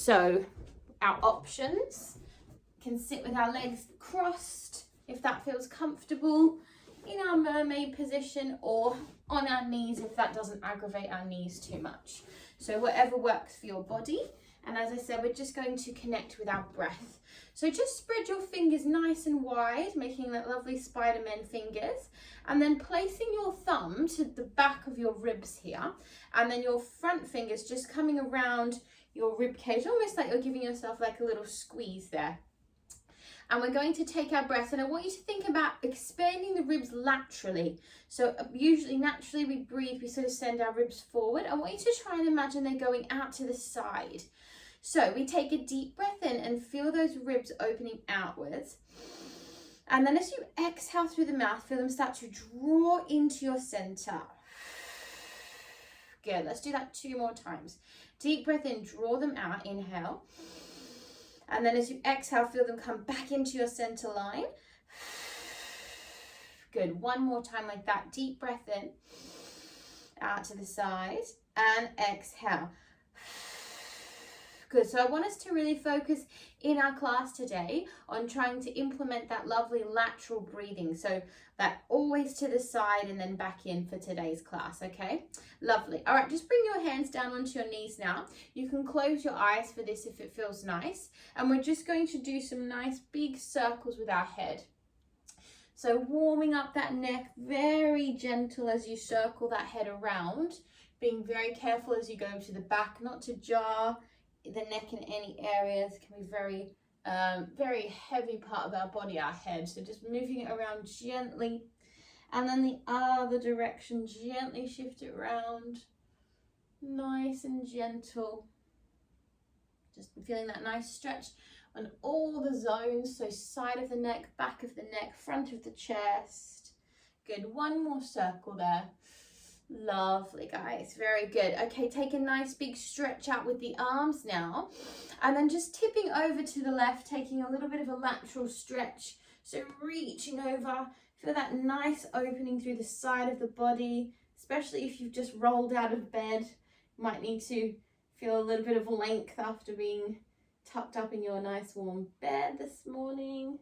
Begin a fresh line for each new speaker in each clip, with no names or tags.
So our options can sit with our legs crossed if that feels comfortable, in our mermaid position, or on our knees if that doesn't aggravate our knees too much. So whatever works for your body. And as I said, we're just going to connect with our breath. So just spread your fingers nice and wide, making that lovely Spider-Man fingers, and then placing your thumb to the back of your ribs here, and then your front fingers just coming around your rib cage, almost like you're giving yourself like a little squeeze there. And we're going to take our breath, and I want you to think about expanding the ribs laterally. So usually naturally we breathe, we sort of send our ribs forward. I want you to try and imagine they're going out to the side. So we take a deep breath in and feel those ribs opening outwards. And then as you exhale through the mouth, feel them start to draw into your center. Good, let's do that 2 more times. Deep breath in, draw them out, inhale. And then as you exhale, feel them come back into your center line. Good, 1 more time like that. Deep breath in, out to the side, and exhale. Good, so I want us to really focus in our class today on trying to implement that lovely lateral breathing. So that always to the side and then back in for today's class, okay? Lovely. All right, just bring your hands down onto your knees now. You can close your eyes for this if it feels nice. And we're just going to do some nice big circles with our head. So warming up that neck, very gentle as you circle that head around, being very careful as you go to the back, not to jar the neck in any areas. Can be very heavy part of our body, our head. So just moving it around gently, and then the other direction, gently shift it around, nice and gentle. Just feeling that nice stretch on all the zones. So side of the neck, back of the neck, front of the chest. Good, 1 more circle there. Lovely, guys, very good. Okay, take a nice big stretch out with the arms now, and then just tipping over to the left, taking a little bit of a lateral stretch. So reaching over, feel that nice opening through the side of the body, especially if you've just rolled out of bed. You might need to feel a little bit of length after being tucked up in your nice warm bed this morning.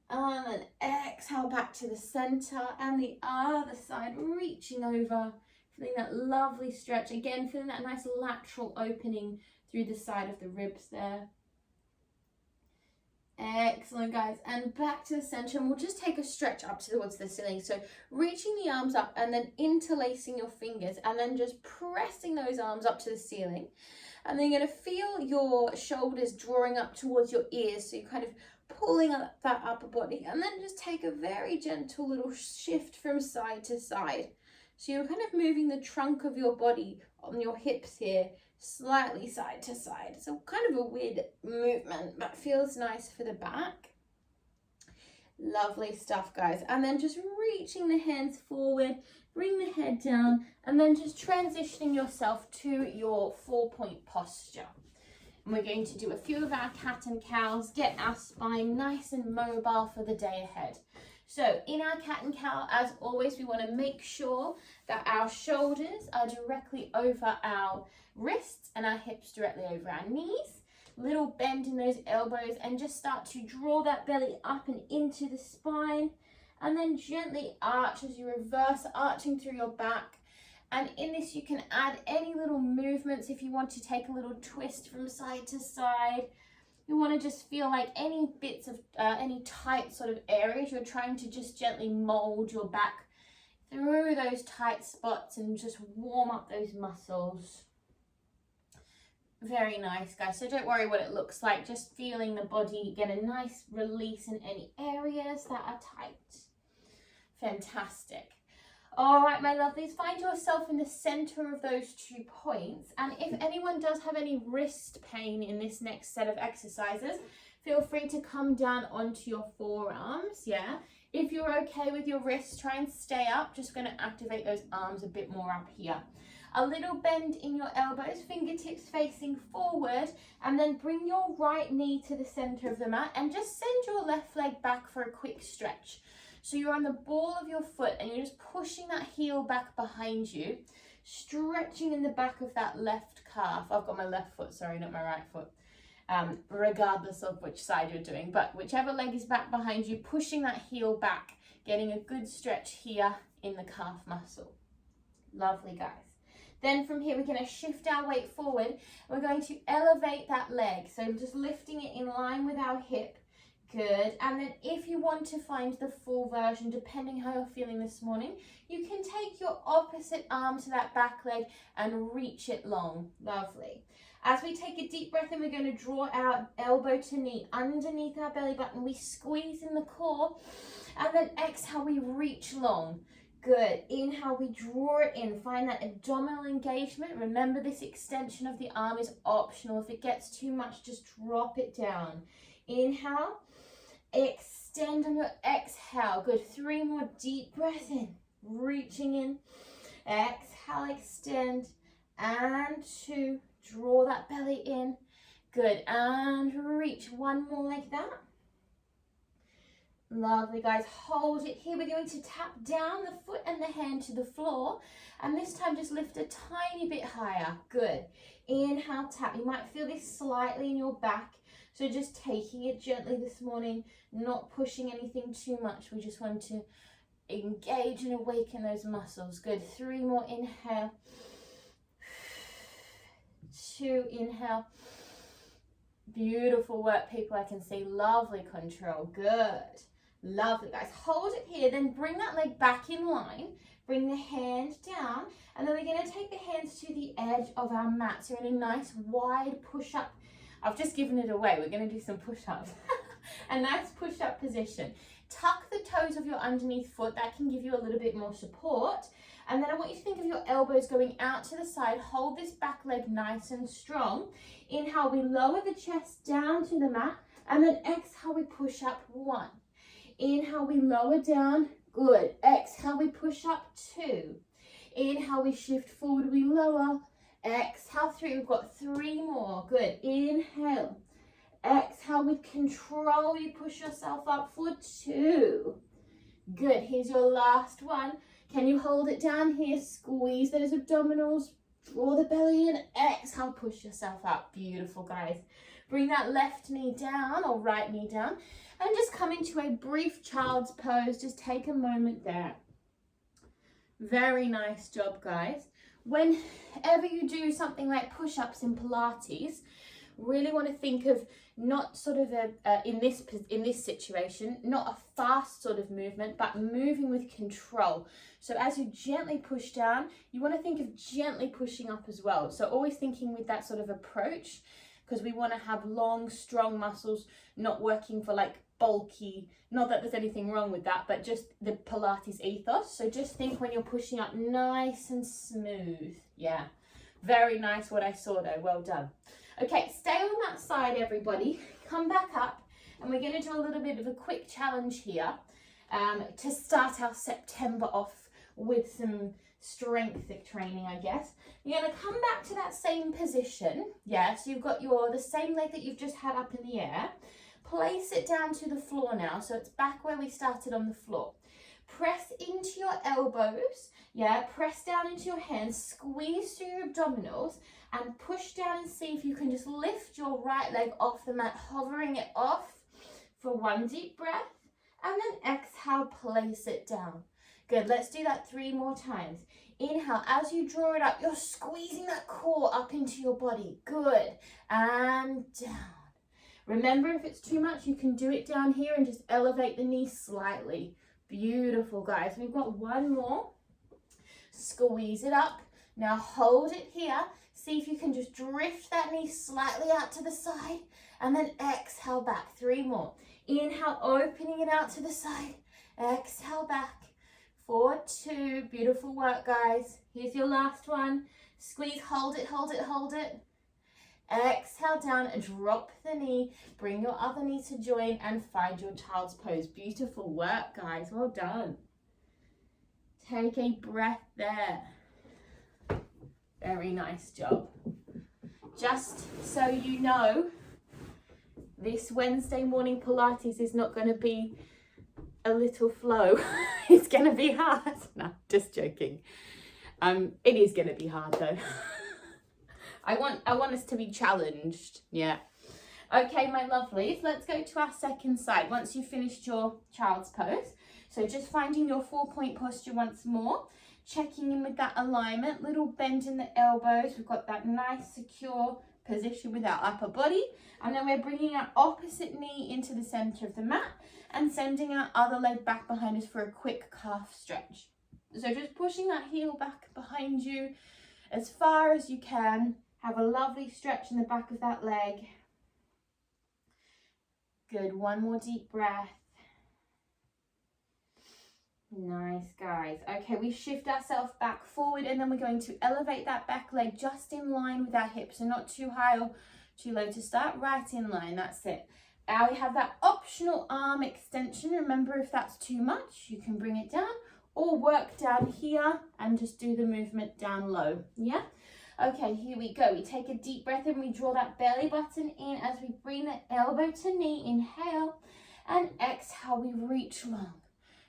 And then exhale back to the center and the other side, reaching over, feeling that lovely stretch. Again, feeling that nice lateral opening through the side of the ribs there. Excellent, guys. And back to the center, and we'll just take a stretch up towards the ceiling. So reaching the arms up and then interlacing your fingers, and then just pressing those arms up to the ceiling. And then you're going to feel your shoulders drawing up towards your ears. So you're kind of pulling up that upper body, and then just take a very gentle little shift from side to side. So you're kind of moving the trunk of your body on your hips here, slightly side to side. So kind of a weird movement, but feels nice for the back. Lovely stuff, guys. And then just reaching the hands forward, bring the head down, and then just transitioning yourself to your 4-point posture. And we're going to do a few of our cat and cows, get our spine nice and mobile for the day ahead. So in our cat and cow, as always, we want to make sure that our shoulders are directly over our wrists and our hips directly over our knees. Little bend in those elbows, and just start to draw that belly up and into the spine. And then gently arch as you reverse arching through your back. And in this, you can add any little movements if you want to take a little twist from side to side. You want to just feel like any bits of, any tight sort of areas, you're trying to just gently mold your back through those tight spots and just warm up those muscles. Very nice, guys. So don't worry what it looks like, just feeling the body get a nice release in any areas that are tight. Fantastic. All right, my lovelies, find yourself in the center of those 2 points. And if anyone does have any wrist pain in this next set of exercises, feel free to come down onto your forearms, yeah? If you're okay with your wrists, try and stay up. Just going to activate those arms a bit more up here. A little bend in your elbows, fingertips facing forward, and then bring your right knee to the center of the mat and just send your left leg back for a quick stretch. So you're on the ball of your foot and you're just pushing that heel back behind you. stretching in the back of that left calf. I've got my left foot, sorry, not my right foot. Regardless of which side you're doing, but whichever leg is back behind you, pushing that heel back, getting a good stretch here in the calf muscle. Lovely, guys. Then from here, we're going to shift our weight forward. We're going to elevate that leg. So just lifting it in line with our hip. Good. And then if you want to find the full version, depending how you're feeling this morning, you can take your opposite arm to that back leg and reach it long. Lovely. As we take a deep breath in, we're going to draw our elbow to knee underneath our belly button. We squeeze in the core, and then exhale, we reach long. Good. Inhale, we draw it in. Find that abdominal engagement. Remember, this extension of the arm is optional. If it gets too much, just drop it down. Inhale, extend on your exhale. Good. 3 more deep breaths in. Reaching in. Exhale, extend. And 2. Draw that belly in. Good. And reach. 1 more like that. Lovely, guys. Hold it here. We're going to tap down the foot and the hand to the floor, and this time just lift a tiny bit higher. Good. Inhale, tap. You might feel this slightly in your back, so just taking it gently this morning, not pushing anything too much. We just want to engage and awaken those muscles. Good. 3 more. Inhale. 2. Inhale. Beautiful work, people. I can see. Lovely control. Good. Lovely, guys. Hold it here, then bring that leg back in line. Bring the hand down, and then we're going to take the hands to the edge of our mat. So we're in a nice wide push-up. I've just given it away. We're going to do some push-ups. A nice push-up position. Tuck the toes of your underneath foot. That can give you a little bit more support. And then I want you to think of your elbows going out to the side. Hold this back leg nice and strong. Inhale, we lower the chest down to the mat. And then exhale, we push up. 1. Inhale, we lower down. Good. Exhale, we push up. 2. Inhale, we shift forward, we lower. Exhale, 3. We've got 3 more. Good. Inhale. Exhale, with control, you push yourself up for 2. Good. Here's your last one. Can you hold it down here? Squeeze those abdominals. Draw the belly in. Exhale, push yourself up. Beautiful, guys. Bring that left knee down or right knee down. And just come into a brief child's pose. Just take a moment there. Very nice job, guys. Whenever you do something like push-ups in Pilates, really want to think of not sort of in this situation, not a fast sort of movement, but moving with control. So as you gently push down, you want to think of gently pushing up as well. So always thinking with that sort of approach, because we want to have long, strong muscles, not working for like bulky, not that there's anything wrong with that, but just the Pilates ethos. So just think when you're pushing up, nice and smooth. Yeah, very nice what I saw though. Well done. Okay, stay on that side, everybody. Come back up, and we're going to do a little bit of a quick challenge here to start our September off with some strength training, I guess. You're going to come back to that same position. Yeah, so you've got the same leg that you've just had up in the air. Place it down to the floor now, so it's back where we started on the floor. Press into your elbows, yeah, press down into your hands, squeeze through your abdominals, and push down and see if you can just lift your right leg off the mat, hovering it off for 1 deep breath, and then exhale, place it down. Good, let's do that 3 more times. Inhale, as you draw it up, you're squeezing that core up into your body. Good, and down. Remember, if it's too much, you can do it down here and just elevate the knee slightly. Beautiful, guys. We've got 1 more. Squeeze it up. Now hold it here. See if you can just drift that knee slightly out to the side, and then exhale back. 3 more. Inhale, opening it out to the side. Exhale back. For 2. Beautiful work, guys. Here's your last one. Squeeze, hold it, hold it, hold it. Exhale down and drop the knee. Bring your other knee to join and find your child's pose. Beautiful work, guys. Well done. Take a breath there. Very nice job. Just so you know, this Wednesday morning Pilates is not going to be a little flow. It's going to be hard. No, just joking. It is going to be hard though. I want us to be challenged. Yeah. Okay, my lovelies, let's go to our second side once you've finished your child's pose. So just finding your 4-point posture once more, checking in with that alignment, little bend in the elbows. We've got that nice secure position with our upper body, and then we're bringing our opposite knee into the center of the mat and sending our other leg back behind us for a quick calf stretch. So just pushing that heel back behind you as far as you can. Have a lovely stretch in the back of that leg. Good, one more deep breath. Nice, guys. Okay, we shift ourselves back forward, and then we're going to elevate that back leg just in line with our hips, so not too high or too low to start, right in line. That's it. Now we have that optional arm extension. Remember, if that's too much, you can bring it down or work down here and just do the movement down low. Yeah. Okay, here we go. We take a deep breath in, we draw that belly button in as we bring the elbow to knee. Inhale, and exhale, we reach long.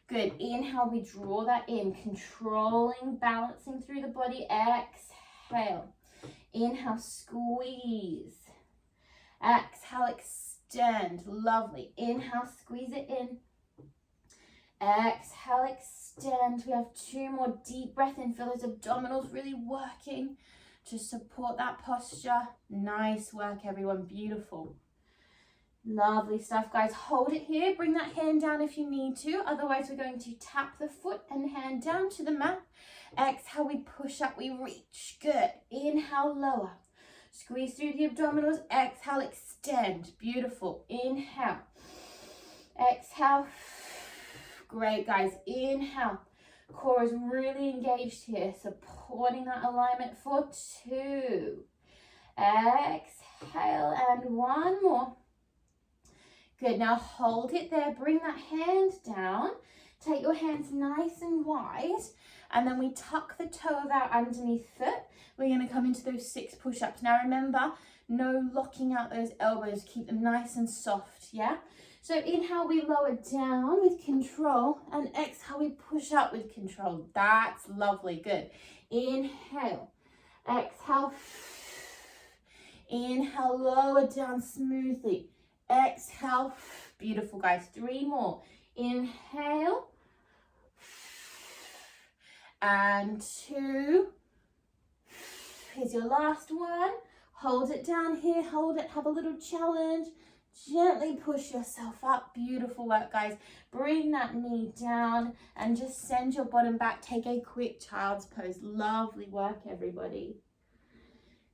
Good. Inhale, we draw that in, controlling, balancing through the body. Exhale. Inhale, squeeze. Exhale, extend. Lovely. Inhale, squeeze it in. Exhale, extend. We have 2 more deep breath in. Feel those abdominals really working to support that posture. Nice work, everyone. Beautiful. Lovely stuff, guys. Hold it here. Bring that hand down if you need to. Otherwise, we're going to tap the foot and hand down to the mat. Exhale, we push up, we reach. Good. Inhale, lower. Squeeze through the abdominals. Exhale, extend. Beautiful. Inhale. Exhale. Great, guys. Inhale. Core is really engaged here, supporting that alignment for 2. Exhale, and 1 more. Good, now hold it there, bring that hand down, take your hands nice and wide, and then we tuck the toe of our underneath foot. We're going to come into those 6 push-ups. Now remember, no locking out those elbows, keep them nice and soft, yeah? So inhale, we lower down with control, and exhale, we push up with control. That's lovely, good. Inhale, exhale, inhale, lower down smoothly. Exhale, beautiful, guys. 3 more. Inhale, and 2. Here's your last one. Hold it down here, hold it, have a little challenge. Gently push yourself up. Beautiful work, guys. Bring that knee down and just send your bottom back. Take a quick child's pose. Lovely work, everybody.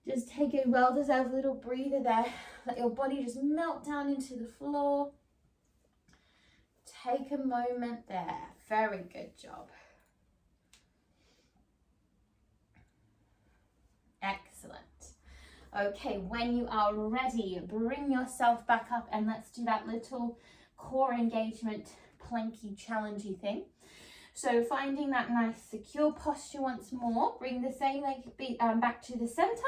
Just take a well-deserved little breather there. Let your body just melt down into the floor. Take a moment there. Very good job. Excellent. Okay, when you are ready, bring yourself back up and let's do that little core engagement, planky, challengey thing. So finding that nice secure posture once more, bring the same leg back to the center.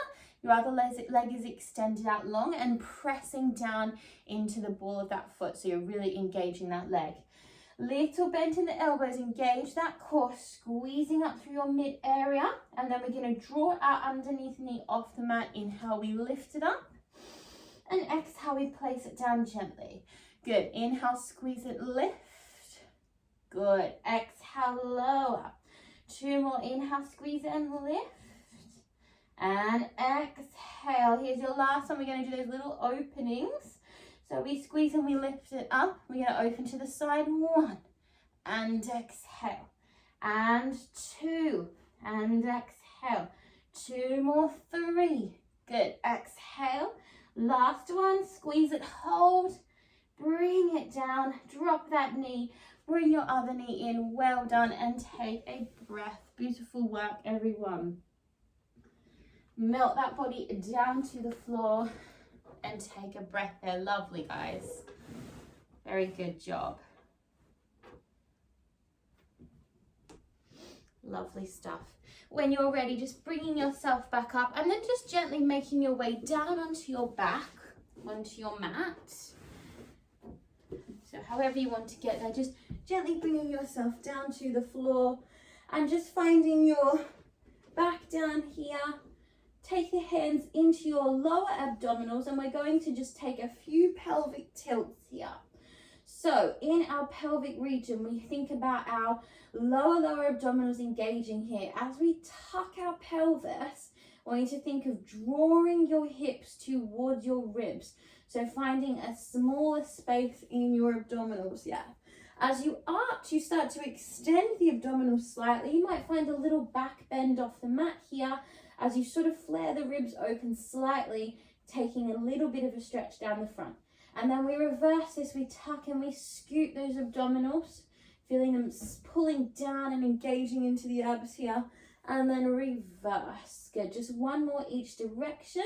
Your other leg is extended out long and pressing down into the ball of that foot. So you're really engaging that leg. Little bend in the elbows, engage that core, squeezing up through your mid area. And then we're going to draw our underneath knee off the mat. Inhale, we lift it up. And exhale, we place it down gently. Good. Inhale, squeeze it, lift. Good. Exhale, lower. 2 more. Inhale, squeeze it and lift. And exhale. Here's your last one. We're going to do those little openings. So we squeeze and we lift it up. We're going to open to the side. 1. And exhale. And 2. And exhale. 2 more. 3. Good. Exhale. Last one. Squeeze it. Hold. Bring it down. Drop that knee. Bring your other knee in. Well done. And take a breath. Beautiful work, everyone. Melt that body down to the floor and take a breath there. Lovely, guys. Very good job. Lovely stuff. When you're ready, just bringing yourself back up and then just gently making your way down onto your back, onto your mat. So however you want to get there, just gently bringing yourself down to the floor and just finding your
back down here. Take the hands into your lower abdominals, and we're going to just take a few pelvic tilts here. So in our pelvic region, we think about our lower abdominals engaging here. As we tuck our pelvis, I want you to think of drawing your hips towards your ribs. So finding a smaller space in your abdominals, yeah. As you arch, you start to extend the abdominals slightly. You might find a little back bend off the mat here as you sort of flare the ribs open slightly, taking a little bit of a stretch down the front. And then we reverse this, we tuck and we scoot those abdominals, feeling them pulling down and engaging into the abs here. And then reverse. Good, just one more each direction.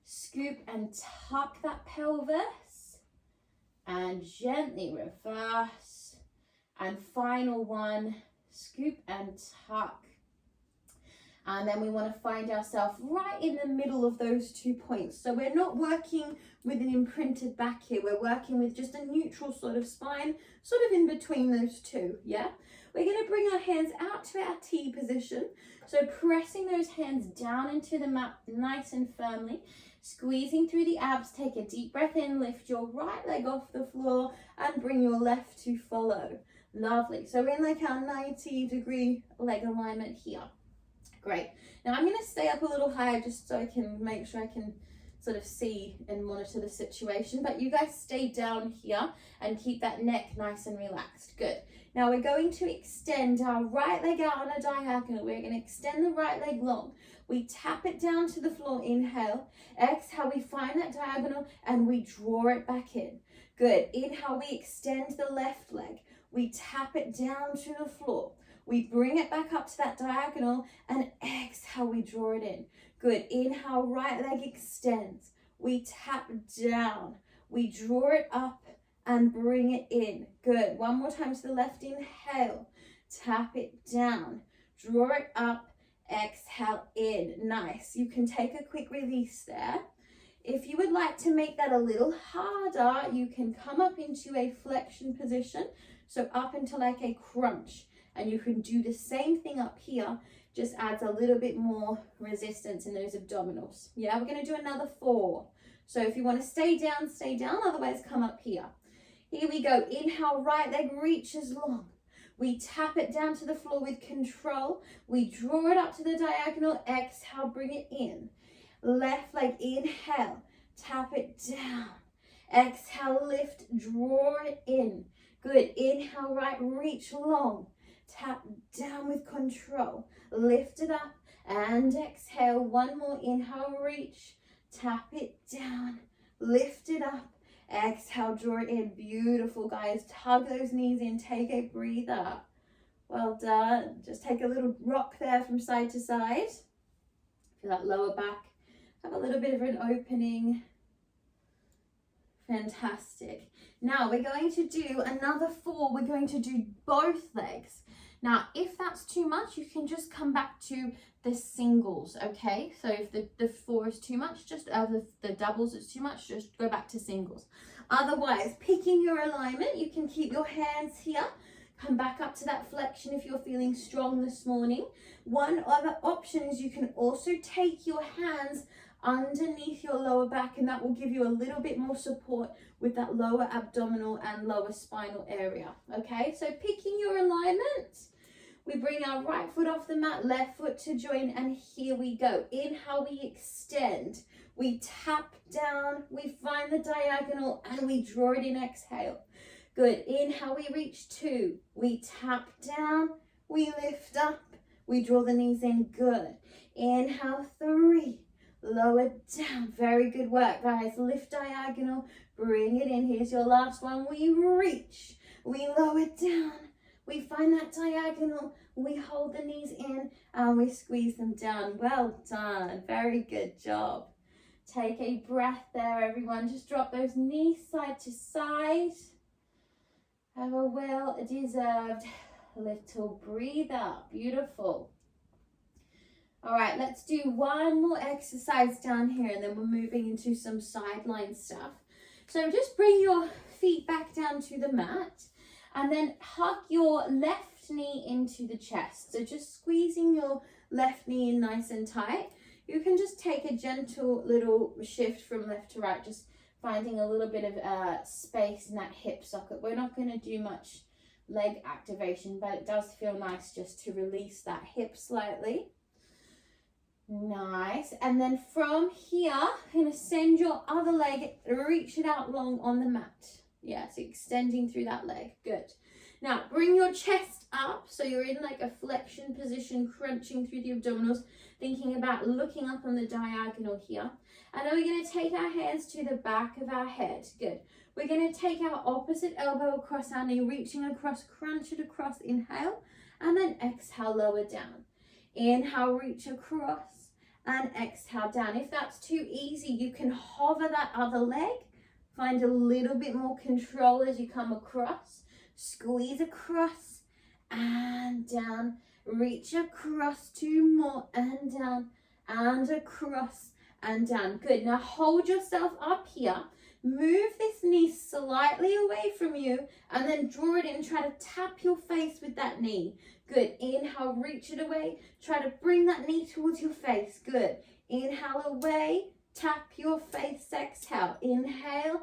Scoop and tuck that pelvis. And gently reverse. And final one, scoop and tuck. And then we want to find ourselves right in the middle of those 2 points. So we're not working with an imprinted back here. We're working with just a neutral sort of spine, sort of in between those two, yeah? We're going to bring our hands out to our T position. So pressing those hands down into the mat nice and firmly. Squeezing through the abs, take a deep breath in, lift your right leg off the floor and bring your left to follow. Lovely. So we're in like our 90-degree leg alignment here. Great. Now I'm going to stay up a little higher just so I can make sure I can sort of see and monitor the situation. But you guys stay down here and keep that neck nice and relaxed. Good. Now we're going to extend our right leg out on a diagonal. We're going to extend the right leg long. We tap it down to the floor, inhale. Exhale, we find that diagonal and we draw it back in. Good. Inhale, we extend the left leg. We tap it down to the floor. We bring it back up to that diagonal and exhale, we draw it in. Good. Inhale, right leg extends. We tap down. We draw it up and bring it in. Good. One more time to the left. Inhale. Tap it down. Draw it up. Exhale in. Nice. You can take a quick release there. If you would like to make that a little harder, you can come up into a flexion position. So up into like a crunch. And you can do the same thing up here, just adds a little bit more resistance in those abdominals. Yeah, we're going to do another 4. So if you want to stay down, otherwise come up here. Here we go. Inhale, right leg reaches long. We tap it down to the floor with control. We draw it up to the diagonal. Exhale, bring it in. Left leg, inhale, tap it down. Exhale, lift, draw it in. Good. Inhale, right, reach long. Tap down with control, lift it up and exhale. One more, inhale, reach, tap it down, lift it up, exhale, draw it in. Beautiful, guys. Tug those knees in, take a breather. Well done. Just take a little rock there from side to side. Feel that lower back, have a little bit of an opening. Fantastic. Now we're going to do another 4. We're going to do both legs. Now, if that's too much, you can just come back to the singles, okay? So if the 4 is too much, just the doubles is too much, just go back to singles. Otherwise, picking your alignment, you can keep your hands here. Come back up to that flexion if you're feeling strong this morning. One other option is you can also take your hands underneath your lower back, and that will give you a little bit more support with that lower abdominal and lower spinal area. Okay, so picking your alignment, we bring our right foot off the mat, left foot to join, and here we go. Inhale, we extend, we tap down, we find the diagonal and we draw it in. Exhale. Good. Inhale, we reach 2, we tap down, we lift up, we draw the knees in. Good. Inhale, 3, lower down. Very good work, guys. Lift diagonal, bring it in. Here's your last one. We reach, we lower down, we find that diagonal, we hold the knees in and we squeeze them down. Well done. Very good job. Take a breath there, everyone. Just drop those knees side to side. Have a well-deserved little breather. Beautiful. All right, let's do one more exercise down here and then we're moving into some sideline stuff. So just bring your feet back down to the mat and then hug your left knee into the chest. So just squeezing your left knee in nice and tight. You can just take a gentle little shift from left to right, just finding a little bit of space in that hip socket. We're not going to do much leg activation, but it does feel nice just to release that hip slightly. Nice. And then from here, you're going to send your other leg, reach it out long on the mat. Yeah, so extending through that leg. Good. Now bring your chest up, so you're in like a flexion position, crunching through the abdominals, thinking about looking up on the diagonal here. And then we're going to take our hands to the back of our head. Good. We're going to take our opposite elbow across our knee, reaching across, crunch it across, inhale, and then exhale, lower down. Inhale, reach across, and exhale down. If that's too easy, you can hover that other leg, find a little bit more control as you come across. Squeeze across and down, reach across, 2 more, and down, and across and down. Good. Now hold yourself up here, move this knee slightly away from you, and then draw it in. Try to tap your face with that knee. Good. Inhale, reach it away, try to bring that knee towards your face. Good. Inhale away, tap your face, exhale, inhale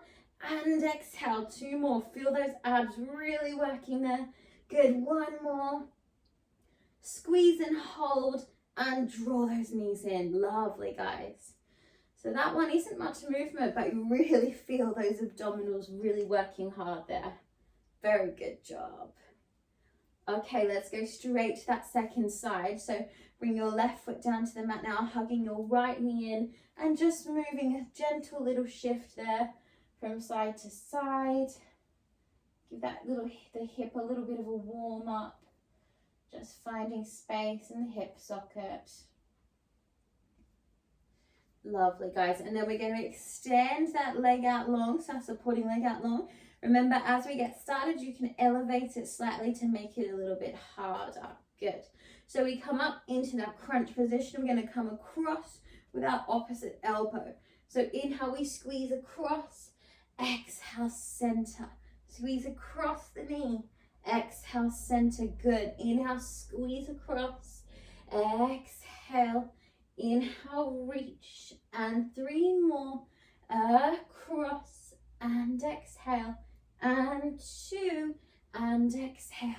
and exhale. 2 more. Feel those abs really working there. Good. 1 more. Squeeze and hold and draw those knees in. Lovely, guys. So that one isn't much movement, but you really feel those abdominals really working hard there. Very good job. Okay, let's go straight to that second side. So bring your left foot down to the mat now, hugging your right knee in and just moving a gentle little shift there from side to side. Give that the hip a little bit of a warm up. Just finding space in the hip socket. Lovely, guys. And then we're going to extend that leg out long, so supporting leg out long. Remember, as we get started, you can elevate it slightly to make it a little bit harder. Good. So we come up into that crunch position. We're going to come across with our opposite elbow. So inhale, we squeeze across. Exhale, center. Squeeze across the knee. Exhale, center. Good. Inhale, squeeze across. Exhale. Inhale, reach. And 3 more. Across. And exhale. And 2. And exhale.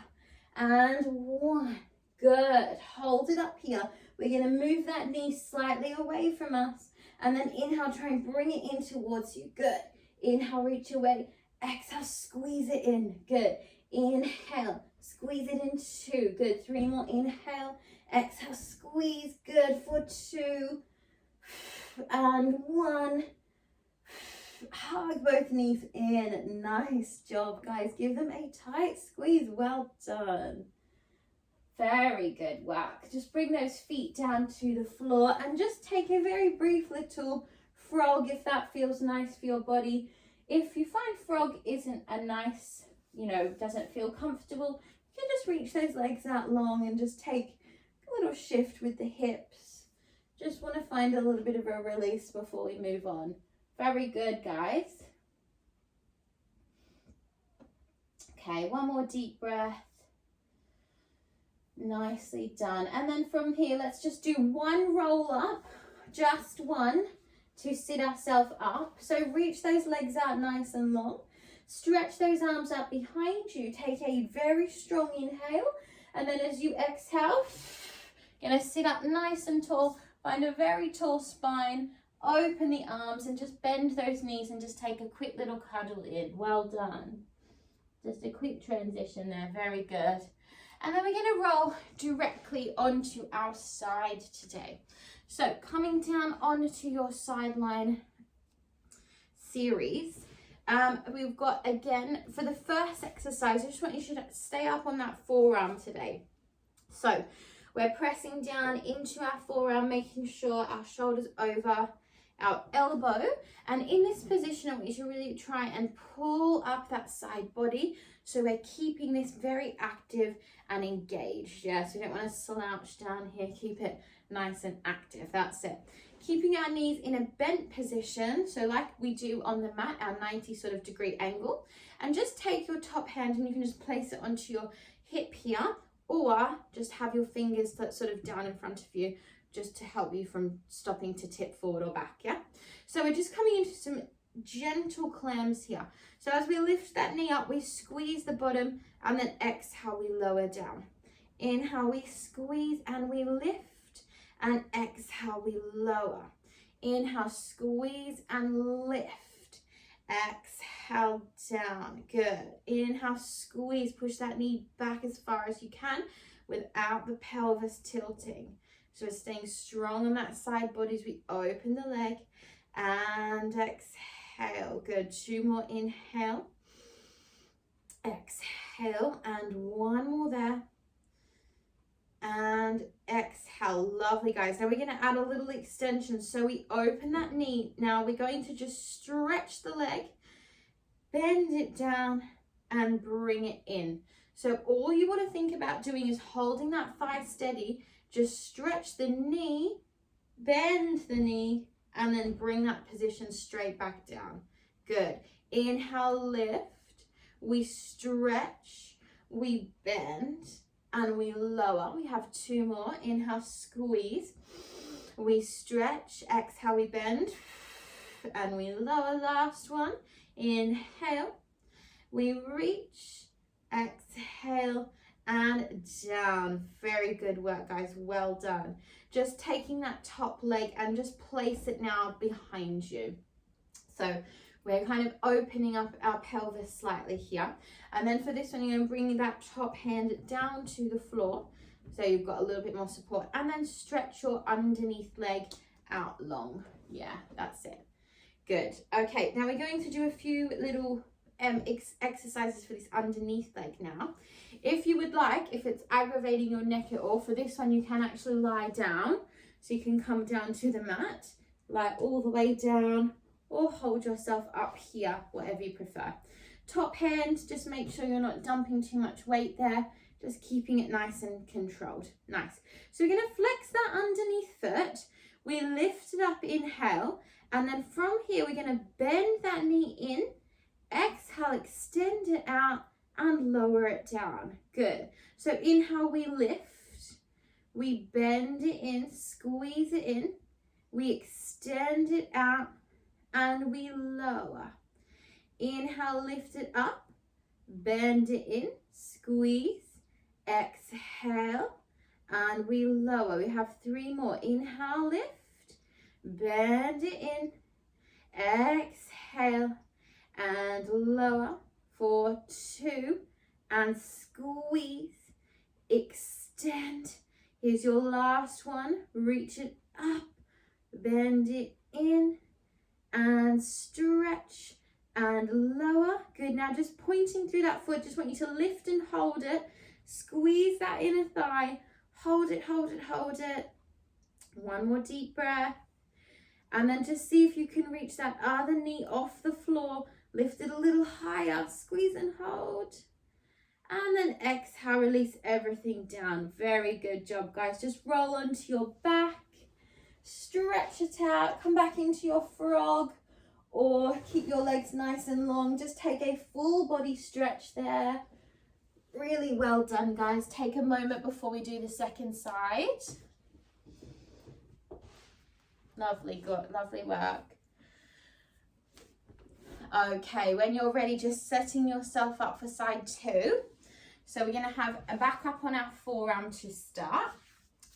And 1. Good. Hold it up here. We're going to move that knee slightly away from us. And then inhale, try and bring it in towards you. Good. Inhale, reach away. Exhale, squeeze it in. Good. Inhale, squeeze it in. 2. Good. 3 more. Inhale. Exhale, squeeze. Good for 2. And 1. Hug both knees in. Nice job, guys. Give them a tight squeeze. Well done. Very good work. Just bring those feet down to the floor and just take a very brief little frog if that feels nice for your body. If you find frog isn't a nice, doesn't feel comfortable, you can just reach those legs out long and just take a little shift with the hips. Just want to find a little bit of a release before we move on. Very good, guys. Okay, 1 more deep breath. Nicely done. And then from here, let's just do 1 roll up, just 1, to sit ourselves up. So reach those legs out nice and long. Stretch those arms out behind you. Take a very strong inhale. And then as you exhale, you're going to sit up nice and tall. Find a very tall spine. Open the arms and just bend those knees and just take a quick little cuddle in. Well done. Just a quick transition there. Very good. And then we're going to roll directly onto our side today. So coming down onto your sideline series, we've got, again, for the first exercise, I just want you to stay up on that forearm today. So we're pressing down into our forearm, making sure our shoulder's over our elbow. And in this position, I want you to really try and pull up that side body. So we're keeping this very active and engaged. Yeah, so we don't want to slouch down here. Keep it nice and active. That's it. Keeping our knees in a bent position. So like we do on the mat, our 90 sort of degree angle. And just take your top hand and you can just place it onto your hip here.
or just have your fingers sort of down in front of you just to help you from stopping to tip forward or back, yeah? So we're just coming into some gentle clams here. So as we lift that knee up, we squeeze the bottom, and then exhale, we lower down. Inhale, we squeeze and we lift, and exhale, we lower. Inhale, squeeze and lift. Exhale, down. Good. Inhale, squeeze. Push that knee back as far as you can without the pelvis tilting. So we're staying strong on that side body as we open the leg. And exhale. Good. 2 more. Inhale. Exhale. And 1 more there. And exhale. Lovely, guys. Now we're going to add a little extension. So we open that knee. Now we're going to just stretch the leg, bend it down, and bring it in. So all you want to think about doing is holding that thigh steady. Just stretch the knee, bend the knee, and then bring that position straight back down. Good. Inhale, lift. We stretch, we bend, and we lower. We have 2 more. Inhale, squeeze. We stretch. Exhale, we bend. And we lower. Last one. Inhale. We reach. Exhale. And down. Very good work, guys. Well done. Just taking that top leg and just place it now behind you. So we're kind of opening up our pelvis slightly here. And then for this one, you're going to bring that top hand down to the floor. So you've got a little bit more support. And then stretch your underneath leg out long. Yeah, that's it. Good. Okay, now we're going to do a few little exercises for this underneath leg now. If you would like, if it's aggravating your neck at all, for this one, you can actually lie down. So you can come down to the mat, lie all the way down, or hold yourself up here, whatever you prefer. Top hand, just make sure you're not dumping too much weight there, just keeping it nice and controlled. Nice. So we're going to flex that underneath foot. We lift it up, inhale, and then from here, we're going to bend that knee in, exhale, extend it out, and lower it down. Good. So inhale, we lift, we bend it in, squeeze it in, we extend it out, and we lower. Inhale, lift it up, bend it in, squeeze, exhale, and we lower. We have 3 more. Inhale, lift, bend it in, exhale, and lower. For 2, and squeeze, extend. Here's your last one. Reach it up, bend it in, and stretch and lower. Good. Now just pointing through that foot, just want you to lift and hold it. Squeeze that inner thigh. Hold it, hold it, hold it. 1 more deep breath. And then just see if you can reach that other knee off the floor. Lift it a little higher. Squeeze and hold. And then exhale, release everything down. Very good job, guys. Just roll onto your back. Stretch it out. Come back into your frog. Or keep your legs nice and long. Just take a full body stretch there. Really well done, guys. Take a moment before we do the second side. Lovely, good, lovely work. Okay, when you're ready, just setting yourself up for side 2. So we're going to have a back up on our forearm to start.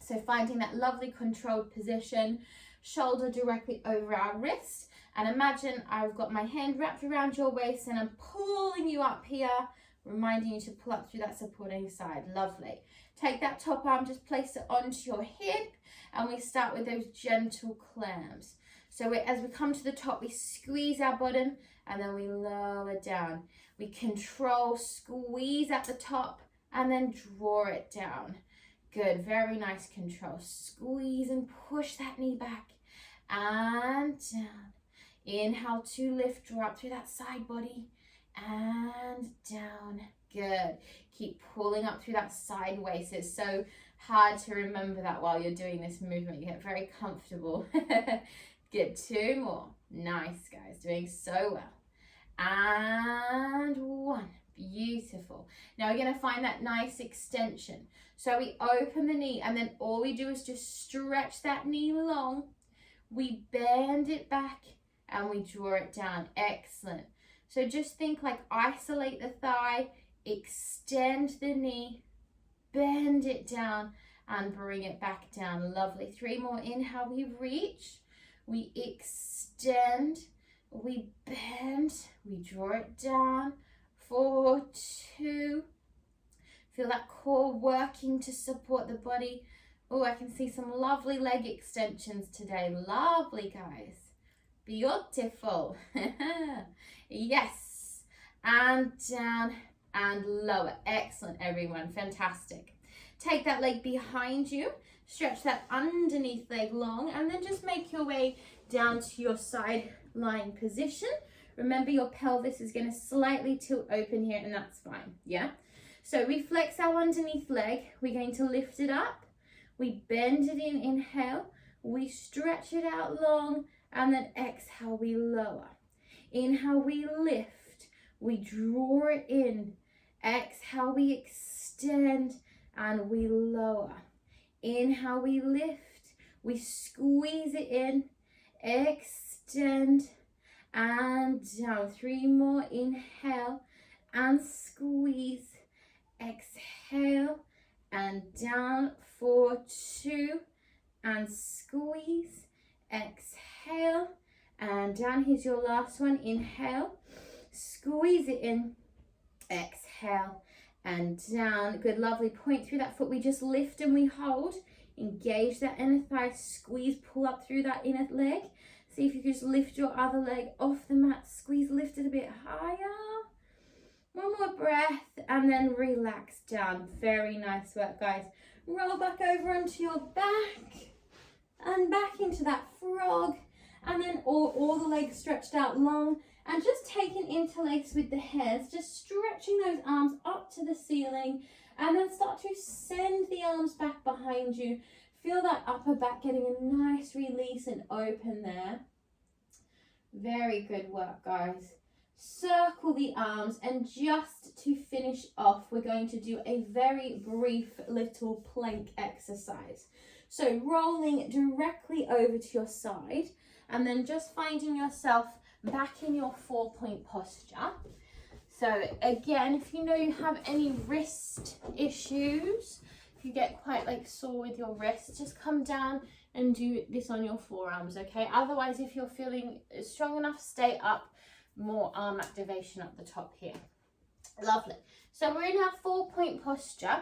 So finding that lovely controlled position, shoulder directly over our wrist. And imagine I've got my hand wrapped around your waist and I'm pulling you up here, reminding you to pull up through that supporting side. Lovely. Take that top arm, just place it onto your hip, and we start with those gentle clams. So as we come to the top, we squeeze our bottom, and then we lower down. We control, squeeze at the top, and then draw it down. Good, very nice control. Squeeze and push that knee back, and down. Inhale to lift, draw up through that side body, and down. Good. Keep pulling up through that side waist. It's so hard to remember that while you're doing this movement. You get very comfortable. Good. 2 more. Nice, guys. Doing so well. And 1. Beautiful. Now we're going to find that nice extension. So we open the knee, and then all we do is just stretch that knee long. We bend it back and we draw it down. Excellent. So just think like isolate the thigh, extend the knee, bend it down and bring it back down. Lovely. 3 more. Inhale, we reach, we extend, we bend, we draw it down. 4, 2. Feel that core working to support the body. Oh, I can see some lovely leg extensions today. Lovely, guys. Beautiful. Yes. And down and lower. Excellent, everyone. Fantastic. Take that leg behind you. Stretch that underneath leg long, and then just make your way down to your side lying position. Remember, your pelvis is going to slightly tilt open here, and that's fine. Yeah. So we flex our underneath leg. We're going to lift it up. We bend it in, inhale. We stretch it out long, and then exhale, we lower. Inhale, we lift. We draw it in. Exhale, we extend, and we lower. Inhale, we lift. We squeeze it in. Extend, and down. 3 more. Inhale, and squeeze. Exhale, and down. 4, 2, and squeeze. Exhale, and down. Here's your last one. Inhale, squeeze it in. Exhale, and down. Good, lovely. Point through that foot. We just lift and we hold. Engage that inner thigh. Squeeze, pull up through that inner leg. See if you can just lift your other leg off the mat. Squeeze, lift it a bit higher. 1 more breath, and then relax down. Very nice work, guys. Roll back over onto your back and back into that frog, and then all the legs stretched out long, and just take an interlace with the hands, just stretching those arms up to the ceiling, and then start to send the arms back behind you. Feel that upper back getting a nice release and open there. Very good work, guys. Circle the arms, and just to finish off, we're going to do a very brief little plank exercise. So rolling directly over to your side, and then just finding yourself back in your 4-point posture. So again, if you know you have any wrist issues, if you get quite like sore with your wrists, just come down and do this on your forearms, okay? Otherwise, if you're feeling strong enough, stay up. More arm activation up the top here. Lovely. So we're in our 4-point posture,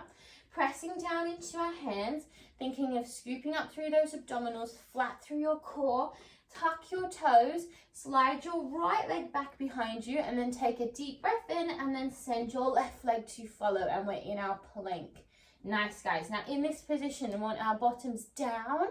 pressing down into our hands, thinking of scooping up through those abdominals, flat through your core. Tuck your toes, slide your right leg back behind you, and then take a deep breath in, and then send your left leg to follow, and we're in our plank. Nice, guys. Now in this position, we want our bottoms down,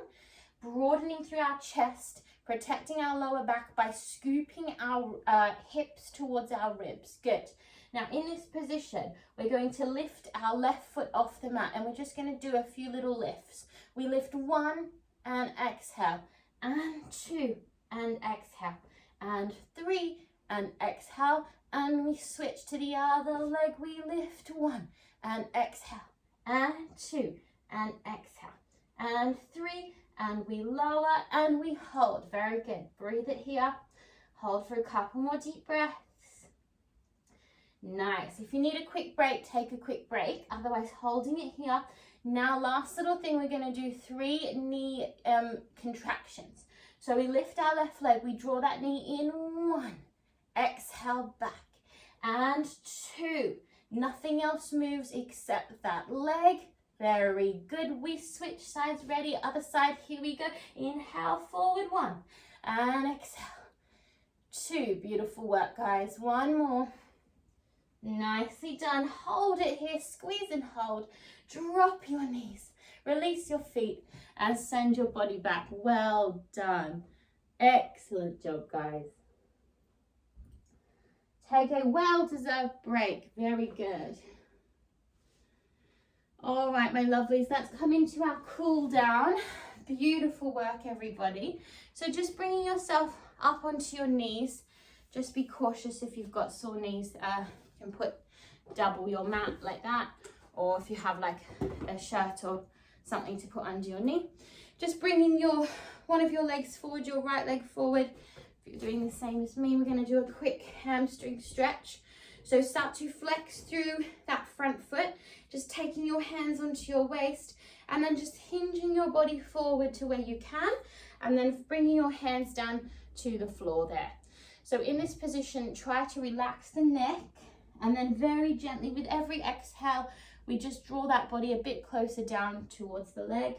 broadening through our chest, protecting our lower back by scooping our hips towards our ribs. Good. Now in this position, we're going to lift our left foot off the mat, and we're just going to do a few little lifts. We lift 1 and exhale, and 2 and exhale, and 3 and exhale, and we switch to the other leg. We lift 1 and exhale, and 2 and exhale, and 3, and we lower and we hold. Very good. Breathe it here. Hold for a couple more deep breaths. Nice. If you need a quick break, take a quick break. Otherwise, holding it here. Now, last little thing, we're going to do 3 knee contractions. So we lift our left leg. We draw that knee in. 1. Exhale back. And 2. Nothing else moves except that leg. Very good. We switch sides. Ready? Other side. Here we go. Inhale, forward. 1. And exhale. 2. Beautiful work, guys. 1 more. Nicely done. Hold it here. Squeeze and hold. Drop your knees. Release your feet and send your body back. Well done. Excellent job, guys. Take a well-deserved break. Very good. All right, my lovelies, let's come into our cool down. Beautiful work, everybody. So just bringing yourself up onto your knees. Just be cautious if you've got sore knees. You can put double your mat like that, or if you have like a shirt or something to put under your knee. Just bringing one of your legs forward, your right leg forward. If you're doing the same as me, we're going to do a quick hamstring stretch. So start to flex through that front foot, just taking your hands onto your waist and then just hinging your body forward to where you can, and then bringing your hands down to the floor there. So in this position, try to relax the neck, and then very gently with every exhale, we just draw that body a bit closer down towards the leg.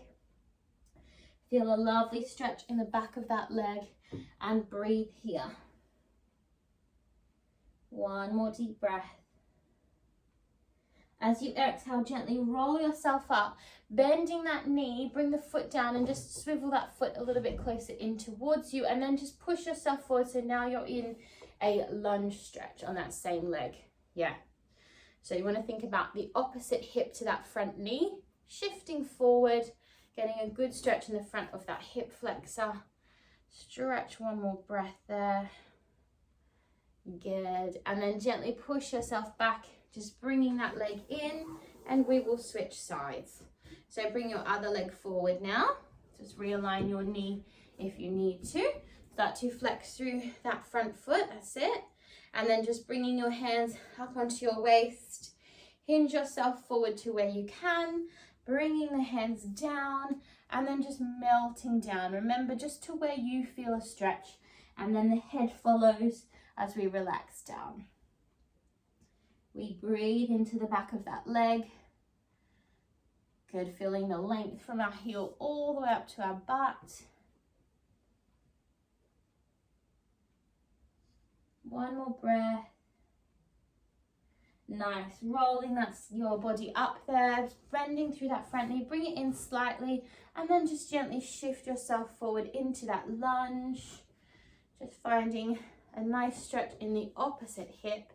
Feel a lovely stretch in the back of that leg and breathe here. One more deep breath. As you exhale, gently roll yourself up, bending that knee, bring the foot down and just swivel that foot a little bit closer in towards you, and then just push yourself forward. So now you're in a lunge stretch on that same leg. Yeah. So you want to think about the opposite hip to that front knee, shifting forward, getting a good stretch in the front of that hip flexor. Stretch, one more breath there. Good. And then gently push yourself back, just bringing that leg in, and we will switch sides. So bring your other leg forward now. Just realign your knee if you need to. Start to flex through that front foot, that's it. And then just bringing your hands up onto your waist. Hinge yourself forward to where you can, bringing the hands down, and then just melting down. Remember, just to where you feel a stretch, and then the head follows as we relax down. We breathe into the back of that leg. Good, feeling the length from our heel all the way up to our butt. One more breath. Nice, rolling your body up there, bending through that front knee, bring it in slightly, and then just gently shift yourself forward into that lunge. Just finding a nice stretch in the opposite hip,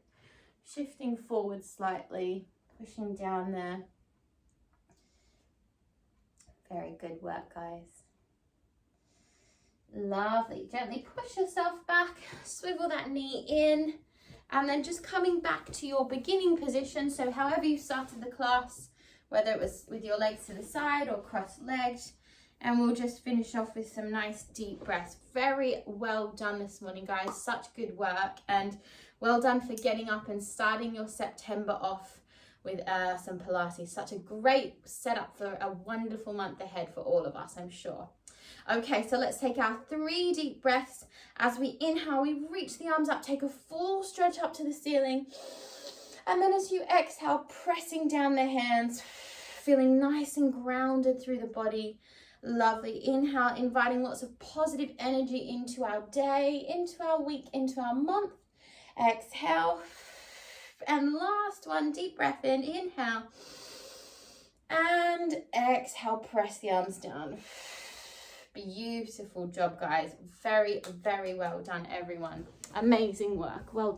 shifting forward slightly, pushing down there. Very good work, guys. Lovely. Gently push yourself back, swivel that knee in, and then just coming back to your beginning position. So however you started the class, whether it was with your legs to the side or cross-legged, and we'll just finish off with some nice deep breaths. Very well done this morning, guys. Such good work, and well done for getting up and starting your September off with some Pilates. Such a great setup for a wonderful month ahead for all of us, I'm sure. Okay, so let's take our 3 deep breaths. As we inhale, we reach the arms up, take a full stretch up to the ceiling. And then as you exhale, pressing down the hands, feeling nice and grounded through the body. Lovely. Inhale, inviting lots of positive energy into our day, into our week, into our month. Exhale. And last one, deep breath in. Inhale. And exhale, press the arms down. Beautiful job, guys. Very, very well done, everyone. Amazing work. Well done.